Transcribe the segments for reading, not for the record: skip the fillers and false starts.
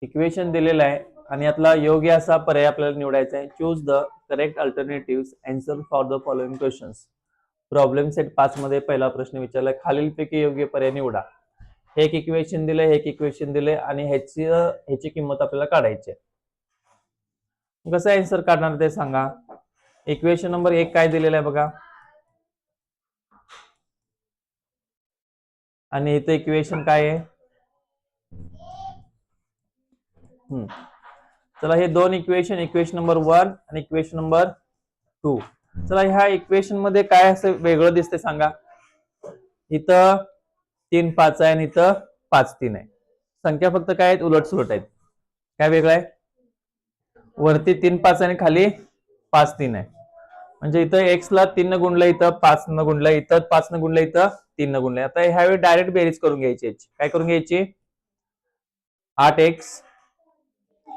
Equation दिलेलं आहे आणि यातला योग्य असा पर्याय आपल्याला निवडायचा आहे. Choose the correct alternative answer for the following questions. Problem set 5 मध्ये पहिला प्रश्न विचारलाय, खालीलपैकी योग्य पर्याय निवडा. हे एक इक्वेशन दिले, हे एक इक्वेशन दिले आणि ह्याची किंमत आपल्याला काढायची आहे. कसं आन्सर काढणार ते सांगा. इक्वेशन नंबर 1 काय दिलेलं आहे बघा, आणि इथं इक्वेशन काय आहे. चला हे दोन इक्वेशन नंबर 1 आणि इक्वेशन नंबर 2. चला ह्या इक्वेशन मध्ये काय असं वेगळं दिसतंय सांगा. इथं 3 5 आहे आणि इथं 5 3 आहे. संख्या फक्त काय आहेत, उलट सुलट आहेत. काय वेगळं आहे, वरती 3 5 आणि खाली 5 3 आहे. म्हणजे इथं x ला 3 न गुणलं, इथं 5 न गुणलं, इथं 5 न गुणलं, इथं 3 न गुणलं. आता ह्यावेळी डायरेक्ट बेरीज करून घ्यायची. काय करून घ्यायची, 8x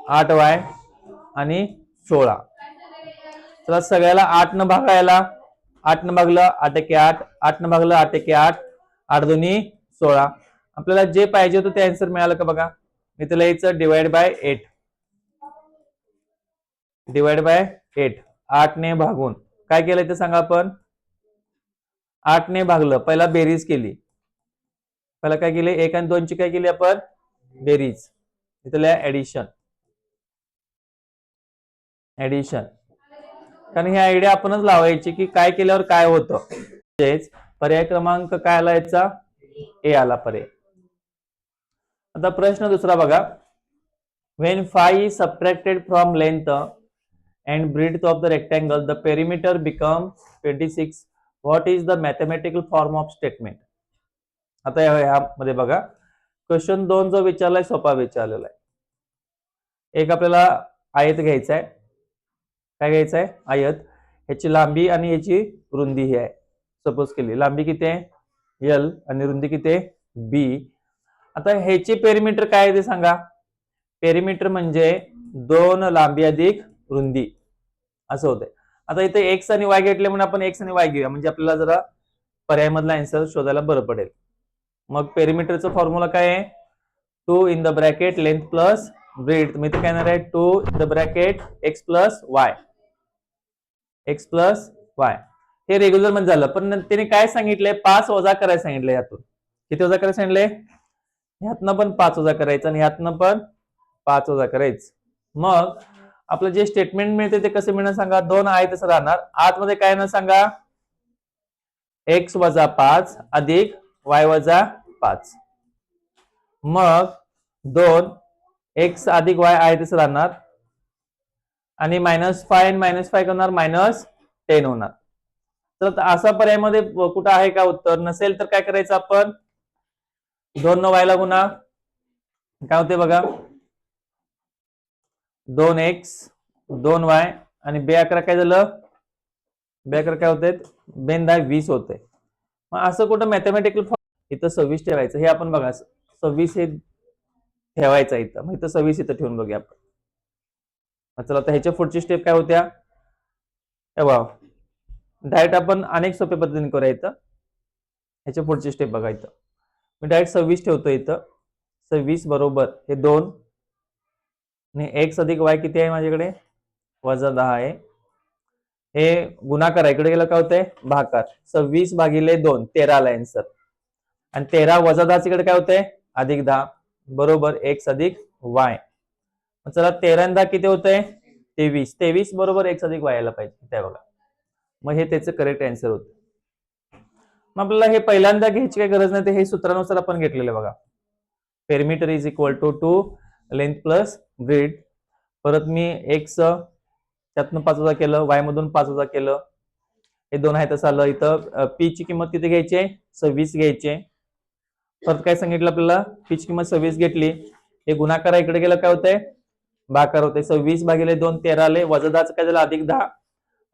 8y आणि 16. तर सगळ्याला 8 न भागायला, 8 न भागलं 8 एके 8, 8 न भागलं 8 एके 8, 8 दोन्ही 16. आपल्याला जे पाहिजे होतं ते आन्सर मिळालं का बघा. मी त्याला यायचं डिवाइड बाय 8, डिवाइड बाय 8. 8 ने भागून काय केलं ते सांगा. आपण 8 ने भागलं, पहिला बेरीज केली. पहिला काय केली, 1 आणि 2 ची काय केली आपण, बेरीज. इथल्या ऍडिशन. कारण ही आयडिया आपणच लावायची की काय केल्यावर काय होतं. पर्याय क्रमांक काय आला याचा, ए आला पर्याय. आता प्रश्न दुसरा बघा. When 5 is subtracted from length and breadth of the rectangle, the perimeter becomes 26. What is the mathematical form of statement? आता ह्यामध्ये बघा, क्वेश्चन 2 जो विचारलाय सोपा विचारलेला आहे. एक आपल्याला आयत घ्यायचा आहे. काय घ्यायचं आहे, आयत. ह्याची लांबी आणि ह्याची रुंदी ही आहे. सपोज केली लांबी किती आहे एल आणि रुंदी किती आहे बी. आता ह्याची पेरिमीटर काय आहे ते सांगा. पेरिमीटर म्हणजे 2 लांबी अधिक रुंदी असं होतंय. आता इथे एक्स आणि वाय घेतले म्हणून आपण एक्स आणि वाय घेऊया, म्हणजे आपल्याला जरा पर्यायमधला आन्सर शोधायला बरं पडेल. मग पेरिमीटरचा फॉर्म्युला काय आहे, 2 in the bracket length plus breadth. मी इथे काय येणार आहे, 2 in the bracket x plus y, x plus y. हे रेग्युलर मध्ये झालं, पण त्याने काय सांगितलंय, 5 वजा करायला सांगितलंय. यातून किती वजा करायला सांगितलंय, ह्यातनं पण 5 वजा करायचं आणि ह्यातनं पण 5 वजा करायचं. मग आपलं जे स्टेटमेंट मिळते ते कसं मिळणार सांगा. 2 आहे तसं राहणार. आतमध्ये काय ना सांगा, एक्स वजा 5 अधिक वाय वजा 5. मग 2 एक्स अधिक वाय आहे तसं राहणार आणि -5 आणि -5 करणार -10 होणार. तर असा पर्यायमध्ये कुठं आहे का उत्तर. नसेल तर काय करायचं आपण, 2 न वायला गुणा, काय होते बघा, 2x 2y आणि 2 काय झालं, 2 काय होते, 2 होते. मग असं कुठं मॅथमॅटिकल इथं 26 ठेवायचं. हे आपण बघा 26 हे ठेवायचं इथं. मग इथं 26 इथं ठेवून बघूया आपण. चला आता ह्याच्या पुढची स्टेप काय होत्या, डायरेक्ट आपण अनेक सोप्या पद्धतीने करूया. इथं ह्याच्या पुढची स्टेप बघा. इथं मी डायरेक्ट 26 ठेवतो. इथं 26 बरोबर हे 2 आणि एक्स अधिक वाय किती आहे माझ्याकडे, -10 आहे. हे गुणाकार इकडे गेलं काय होतंय, भागाकार. 26 भागिले 2 13 आला आन्सर. आणि 13 वजा 10 इकडे काय होतंय, अधिक 10 बरोबर एक्स अधिक वाय. चला 13 आणि 10 किती होतंय, 23. 23 बरोबर एक्स अधिक वाय यायला पाहिजे त्या बघा. मग हे त्याचं करेक्ट आन्सर होतं. मग आपल्याला हे पहिल्यांदा घ्यायची काही गरज नाही, हे सूत्रानुसार आपण घेतलेलं बघा. Perimeter is equal to length plus breadth. परत मी एक्स त्यातनं 5 वजा केलं, वाय मधून 5 वजा केलं, हे 2 आहे तसं आलं. इथं पी ची किंमत किती घ्यायची आहे, 26 घ्यायची आहे. परत काय सांगितलं आपल्याला, पी ची किंमत 26 घेतली. हे गुणाकार इकडे गेलं काय होतंय, भागाकार होते. 26 भागिले 2 13 आले, वजा 10 काय झालं, अधिक 10.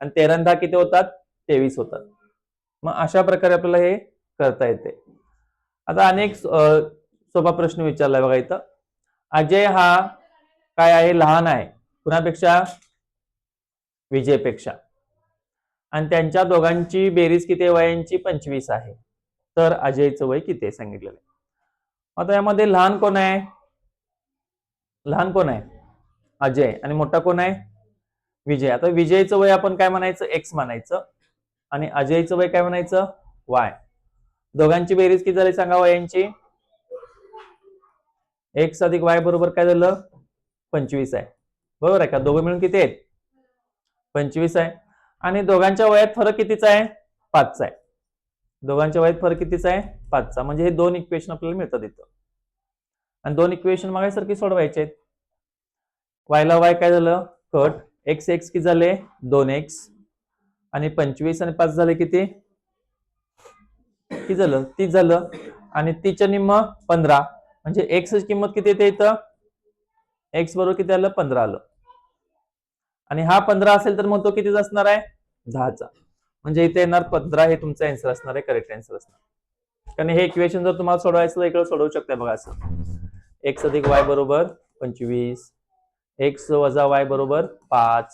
आणि 13 आणि 10 किती होतात, 23 होतात. मग अशा प्रकारे आपल्याला हे करता येते. आता अनेक सोपा प्रश्न विचारलाय बघा. इथं अजय हा काय आहे, लहान आहे कुणापेक्षा, विजयपेक्षा. आणि त्यांच्या दोघांची बेरीज किती आहे, वयांची 25 आहे. तर अजयचं वय किती आहे सांगितलेलं आहे. आता यामध्ये लहान कोण आहे, लहान कोण आहे? अजय. आणि मोठा कोण आहे? विजय. आता विजयचं वय आपण काय म्हणायचं? एक्स म्हणायचं. आणि अजयचं वय काय म्हणायचं? वाय. दोघांची बेरीज किती झाली सांगा वयांची? एक्स अधिक वाय बरोबर काय झालं? 25 आहे. बरोबर आहे का? दोघं मिळून किती आहेत? 25 आहे. आणि दोघांच्या वयात फरक कितीचा आहे? 5चा आहे. दोघांच्या वयात फरक कितीचा आहे? 5चा. म्हणजे हे दोन इक्वेशन आपल्याला मिळतात इथं. आणि दोन इक्वेशन मागासारखी सोडवायचे आहेत. वायला वाय काय झालं? कट. एक्स एक्स किती झाले? 2x. आणि 25 आणि 5 झाले किती? किती झालं? 30 झालं. आणि 30च्या निम्म 15. म्हणजे एक्स ची किंमत किती येते इथं? एक्स बरोबर किती आलं? 15 आलं. आणि हा 15 असेल तर मग तो कितीचा असणार आहे? 10चा. म्हणजे इथे येणार 15. हे तुमचं आन्सर असणार आहे, करेक्ट आन्सर असणार. कारण हे इक्वेशन जर तुम्हाला सोडवायचं तर इकडे सोडवू शकता बघा असं. एक्स अधिक वाय बरोबर 25. एक्स वजा वाय बरोबर 5.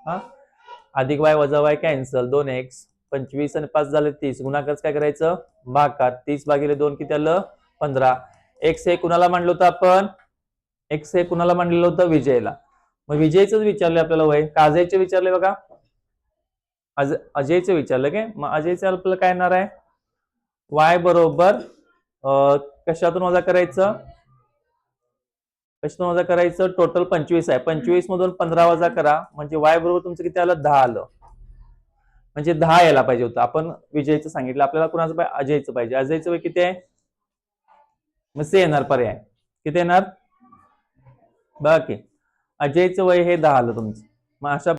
हा, अधिक वाय वजा वाय कॅन्सल. 2x. 25 आणि 5 झाले 30. गुणाकार काय करायचं? भागाकार. 30 भागिले 2 किती आलं? 15. एक्स हे कुणाला मांडलं होतं आपण? एक्स हे कुणाला मांडलेलं होतं? विजयला. मग विजयच विचारले आपल्याला वय का अजयचे विचारले? बघा अजयचं विचारलं काय? मग अजयचं आपल्याला काय येणार आहे? वाय बरोबर कशातून वजा करायचं? कशातून वजा करायचं? टोटल 25 आहे. 25 मधून 15 वजा करा. म्हणजे वाय बरोबर तुमचं किती आलं? 10 आलं. म्हणजे 10 यायला पाहिजे होतं. आपण विजयचं सांगितलं. आपल्याला कुणाचं पाहिजे? अजयचं पाहिजे. अजयचं वय किती आहे? मग से येणार पर्याय. किती येणार? बघा की अजयचं वय हे 10 आलं तुमचं. मग अशा